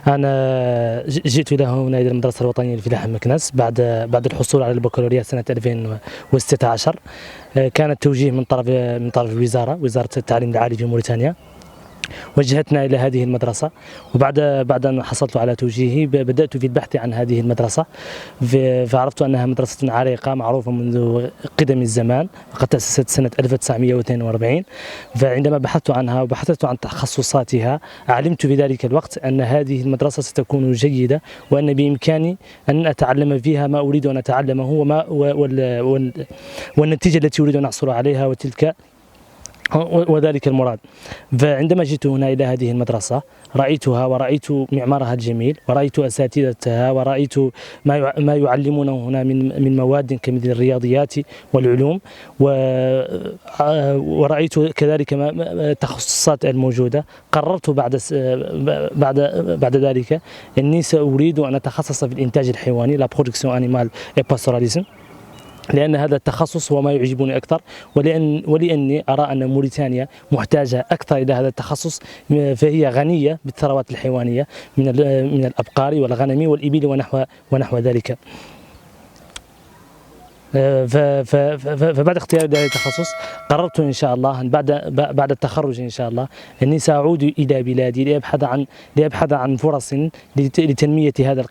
أنا جئت إلى هنا إلى المدرسة الوطنية للفلاحة مكناس بعد الحصول على البكالوريا سنة 2016. كان التوجيه من طرف وزارة التعليم العالي في موريتانيا، وجهتنا إلى هذه المدرسة. بعد أن حصلت على توجيهي بدأت في البحث عن هذه المدرسة، فعرفت أنها مدرسة عريقة معروفة منذ قدم الزمان، وقد تأسست سنة 1942. فعندما بحثت عنها وبحثت عن تخصصاتها علمت في ذلك الوقت أن هذه المدرسة ستكون جيدة، وأن بإمكاني أن أتعلم فيها ما أريد أن أتعلمه والنتيجة التي أريد أن أحصل عليها وذلك المراد. فعندما جئت هنا إلى هذه المدرسة رأيتها ورأيت معمارها الجميل، ورأيت أساتذتها، ورأيت ما يعلمونه هنا من مواد كمثل الرياضيات والعلوم، ورأيت كذلك التخصصات الموجودة. قررت بعد ذلك أني سأريد أن أتخصص في الإنتاج الحيواني، لا برودكسيون أنيمال إي باستوراليزم، لأن هذا التخصص هو ما يعجبني أكثر، ولأني أرى أن موريتانيا محتاجة أكثر إلى هذا التخصص، فهي غنية بالثروات الحيوانية من الأبقار والغنم والإبل ونحو ذلك. فبعد اختيار هذا التخصص قررت إن شاء الله بعد التخرج إن شاء الله أني سأعود إلى بلادي لأبحث عن فرص لتنمية هذا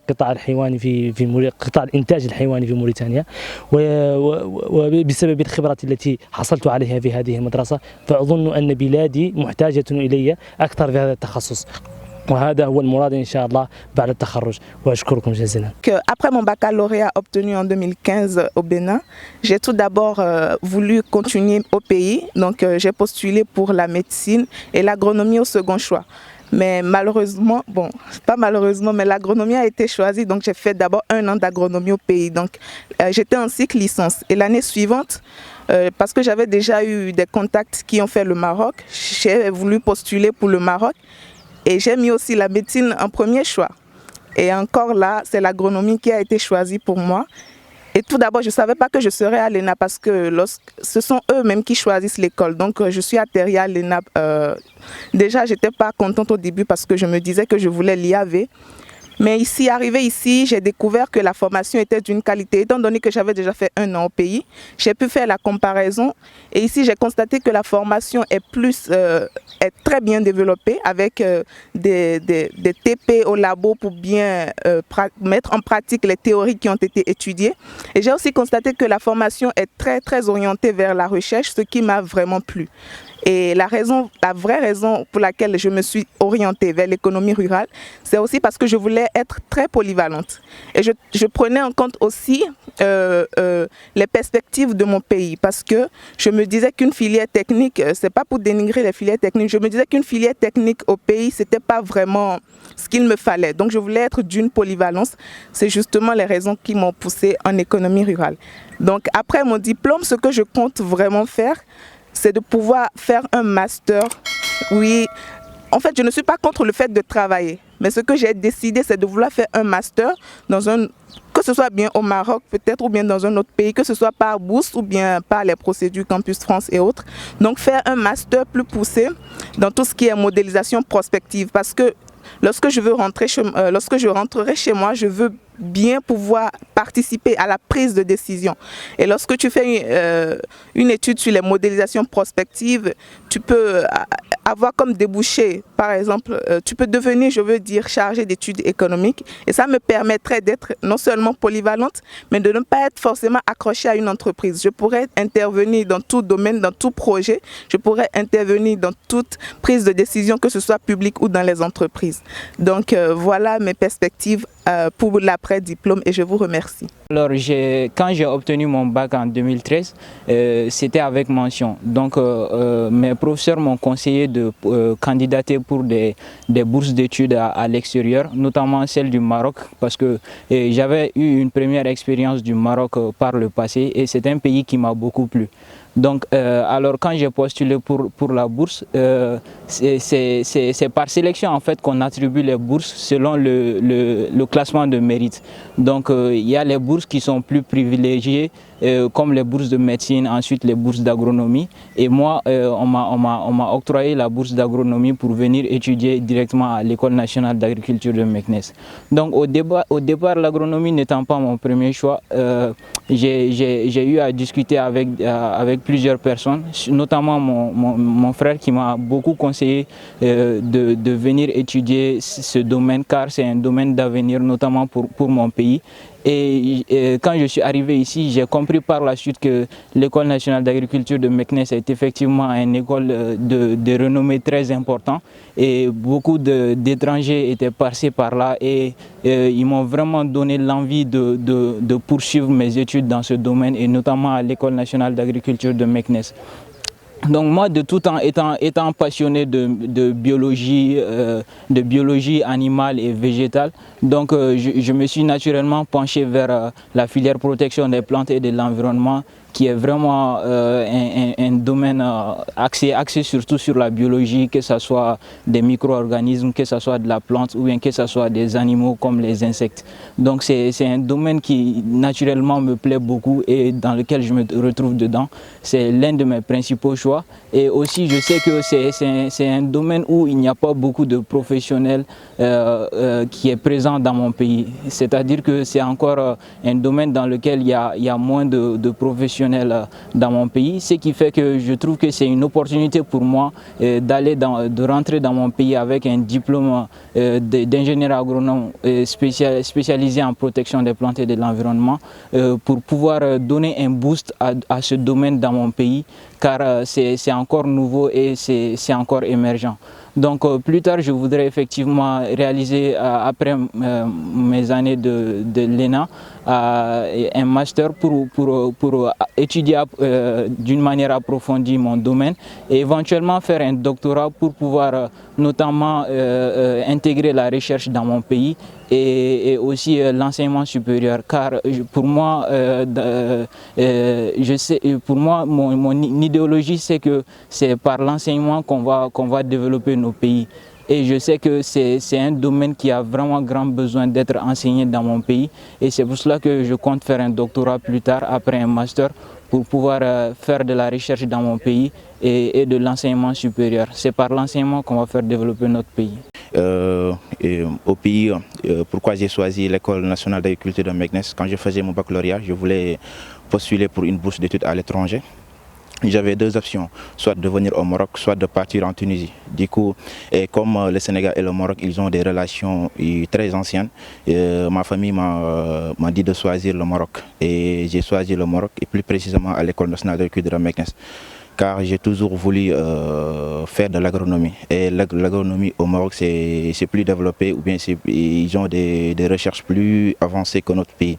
قطاع الحيواني في قطاع الإنتاج الحيواني في موريتانيا. وبسبب الخبرة التي حصلت عليها في هذه المدرسة، فأظن أن بلادي محتاجة إلي أكثر في هذا التخصص، وهذا هو المراد إن شاء الله بعد التخرج. وأشكركم جزيلا. Après mon baccalauréat obtenu en 2015 au Bénin, j'ai tout d'abord voulu continuer au pays. Donc j'ai postulé pour la médecine et l'agronomie au second choix. Mais malheureusement, mais l'agronomie a été choisie, donc j'ai fait d'abord 1 an d'agronomie au pays. Donc j'étais en cycle licence. Et l'année suivante, parce que j'avais déjà eu des contacts qui ont fait le Maroc, j'ai voulu postuler pour le Maroc. Et j'ai mis aussi la médecine en premier choix. Et encore là, c'est l'agronomie qui a été choisie pour moi. Et tout d'abord, je ne savais pas que je serais à l'ENA parce que ce sont eux-mêmes qui choisissent l'école. Donc je suis atterrie à l'ENA. Déjà, je n'étais pas contente au début parce que je me disais que je voulais l'IAV. Mais arrivé ici, j'ai découvert que la formation était d'une qualité. Étant donné que j'avais déjà fait 1 an au pays, j'ai pu faire la comparaison. Et ici, j'ai constaté que la formation est très bien développée avec des TP au labo pour bien mettre en pratique les théories qui ont été étudiées. Et j'ai aussi constaté que la formation est très, très orientée vers la recherche, ce qui m'a vraiment plu. Et la vraie raison pour laquelle je me suis orientée vers l'économie rurale, c'est aussi parce que je voulais être très polyvalente. Et je prenais en compte aussi les perspectives de mon pays, parce que je me disais qu'une filière technique, c'est pas pour dénigrer les filières techniques, je me disais qu'une filière technique au pays, c'était pas vraiment ce qu'il me fallait. Donc je voulais être d'une polyvalence. C'est justement les raisons qui m'ont poussée en économie rurale. Donc après mon diplôme, ce que je compte vraiment faire, c'est de pouvoir faire un master. Oui, en fait, je ne suis pas contre le fait de travailler, mais ce que j'ai décidé, c'est de vouloir faire un master que ce soit bien au Maroc peut-être ou bien dans un autre pays, que ce soit par bourse ou bien par les procédures Campus France et autres. Donc faire un master plus poussé dans tout ce qui est modélisation prospective, parce que lorsque je rentrerai chez moi, je veux bien pouvoir participer à la prise de décision. Et lorsque tu fais une étude sur les modélisations prospectives, tu peux avoir comme débouché, par exemple, tu peux devenir, chargé d'études économiques. Et ça me permettrait d'être non seulement polyvalente, mais de ne pas être forcément accrochée à une entreprise. Je pourrais intervenir dans tout domaine, dans tout projet. Je pourrais intervenir dans toute prise de décision, que ce soit publique ou dans les entreprises. Donc voilà mes perspectives pour l'après-diplôme et je vous remercie. Alors quand j'ai obtenu mon bac en 2013, c'était avec mention. Donc mes professeurs m'ont conseillé de candidater pour des bourses d'études à l'extérieur, notamment celle du Maroc, parce que j'avais eu une première expérience du Maroc par le passé et c'est un pays qui m'a beaucoup plu. Donc, alors quand j'ai postulé pour la bourse, c'est par sélection en fait qu'on attribue les bourses selon le classement de mérite. Donc, il y a les bourses qui sont plus privilégiées, comme les bourses de médecine, ensuite les bourses d'agronomie. Et moi, on m'a octroyé la bourse d'agronomie pour venir étudier directement à l'École nationale d'agriculture de Meknès. Donc au départ, l'agronomie n'étant pas mon premier choix, j'ai eu à discuter avec plusieurs personnes, notamment mon frère qui m'a beaucoup conseillé de venir étudier ce domaine, car c'est un domaine d'avenir, notamment pour mon pays. Et quand je suis arrivé ici, j'ai compris par la suite que l'École nationale d'agriculture de Meknès est effectivement une école de renommée très importante. Et beaucoup d'étrangers étaient passés par là et ils m'ont vraiment donné l'envie de poursuivre mes études dans ce domaine et notamment à l'École nationale d'agriculture de Meknès. Donc moi, de tout temps, étant passionné de biologie animale et végétale, donc je me suis naturellement penché vers la filière protection des plantes et de l'environnement, qui est vraiment un domaine axé surtout sur la biologie, que ce soit des micro-organismes, que ce soit de la plante ou bien que ce soit des animaux comme les insectes. Donc c'est un domaine qui naturellement me plaît beaucoup et dans lequel je me retrouve dedans. C'est l'un de mes principaux choix. Et aussi je sais que c'est un domaine où il n'y a pas beaucoup de professionnels qui est présent dans mon pays. C'est-à-dire que c'est encore un domaine dans lequel il y a moins de professionnels dans mon pays, ce qui fait que je trouve que c'est une opportunité pour moi de rentrer dans mon pays avec un diplôme d'ingénieur agronome spécialisé en protection des plantes et de l'environnement pour pouvoir donner un boost à ce domaine dans mon pays, car c'est encore nouveau et c'est encore émergent. Donc plus tard, je voudrais effectivement réaliser, après mes années de l'ENA, un master pour étudier d'une manière approfondie mon domaine et éventuellement faire un doctorat pour pouvoir notamment intégrer la recherche dans mon pays et aussi l'enseignement supérieur, car pour moi, mon idéologie, c'est que c'est par l'enseignement qu'on va développer nos pays. Et je sais que c'est un domaine qui a vraiment grand besoin d'être enseigné dans mon pays. Et c'est pour cela que je compte faire un doctorat plus tard, après un master, pour pouvoir faire de la recherche dans mon pays et de l'enseignement supérieur. C'est par l'enseignement qu'on va faire développer notre pays. Au pays, pourquoi j'ai choisi l'École nationale d'agriculture de Meknès? Quand je faisais mon baccalauréat, je voulais postuler pour une bourse d'études à l'étranger. J'avais deux options, soit de venir au Maroc, soit de partir en Tunisie. Du coup, comme le Sénégal et le Maroc, ils ont des relations très anciennes, ma famille m'a dit de choisir le Maroc. Et j'ai choisi le Maroc, et plus précisément à l'École nationale d'agriculture de Meknès, car j'ai toujours voulu faire de l'agronomie. Et l'agronomie au Maroc, c'est plus développé, ou bien ils ont des recherches plus avancées que notre pays.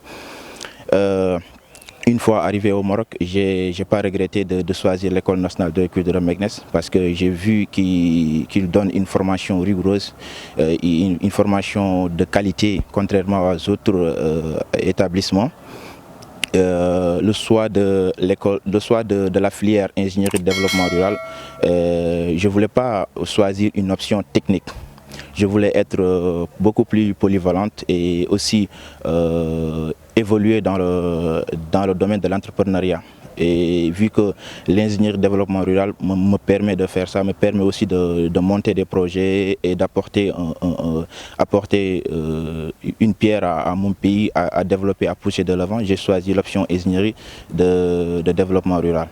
Une fois arrivé au Maroc, je n'ai pas regretté de choisir l'École nationale d'agriculture de Meknès parce que j'ai vu qu'il donne une formation rigoureuse, une formation de qualité, contrairement aux autres établissements. Le choix de l'école, de la filière ingénierie de développement rural, je ne voulais pas choisir une option technique. Je voulais être beaucoup plus polyvalente et aussi évoluer dans le domaine de l'entrepreneuriat. Et vu que l'ingénierie de développement rural me permet de faire ça, me permet aussi de monter des projets et d'apporter une pierre à mon pays, à développer, à pousser de l'avant, j'ai choisi l'option ingénierie de développement rural.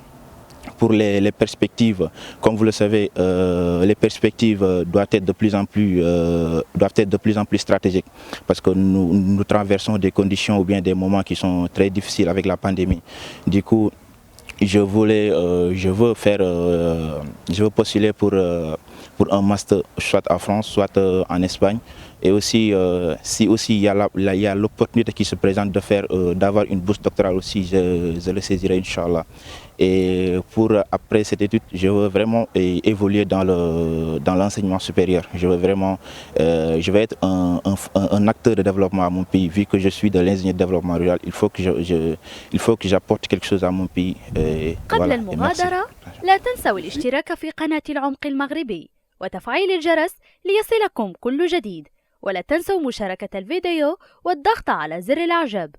Pour les perspectives, comme vous le savez, les perspectives doivent être de plus en plus stratégiques parce que nous traversons des conditions ou bien des moments qui sont très difficiles avec la pandémie. Du coup, je veux postuler pour un master soit en France, soit en Espagne. Et aussi, si aussi il y a l'opportunité qui se présente d'avoir une bourse doctorale aussi, je le saisirai, Inch'Allah. Et pour après cette étude, je veux vraiment évoluer dans l'enseignement supérieur. Je vais être un acteur de développement à mon pays. Vu que je suis de l'ingénieur de développement rural, il faut que j'apporte quelque chose à mon pays. قبل المغادرة لا تنسوا الاشتراك في قناة العمق المغربي وتفعيل الجرس ليصلكم كل جديد، ولا تنسوا مشاركة الفيديو والضغط على زر الإعجاب.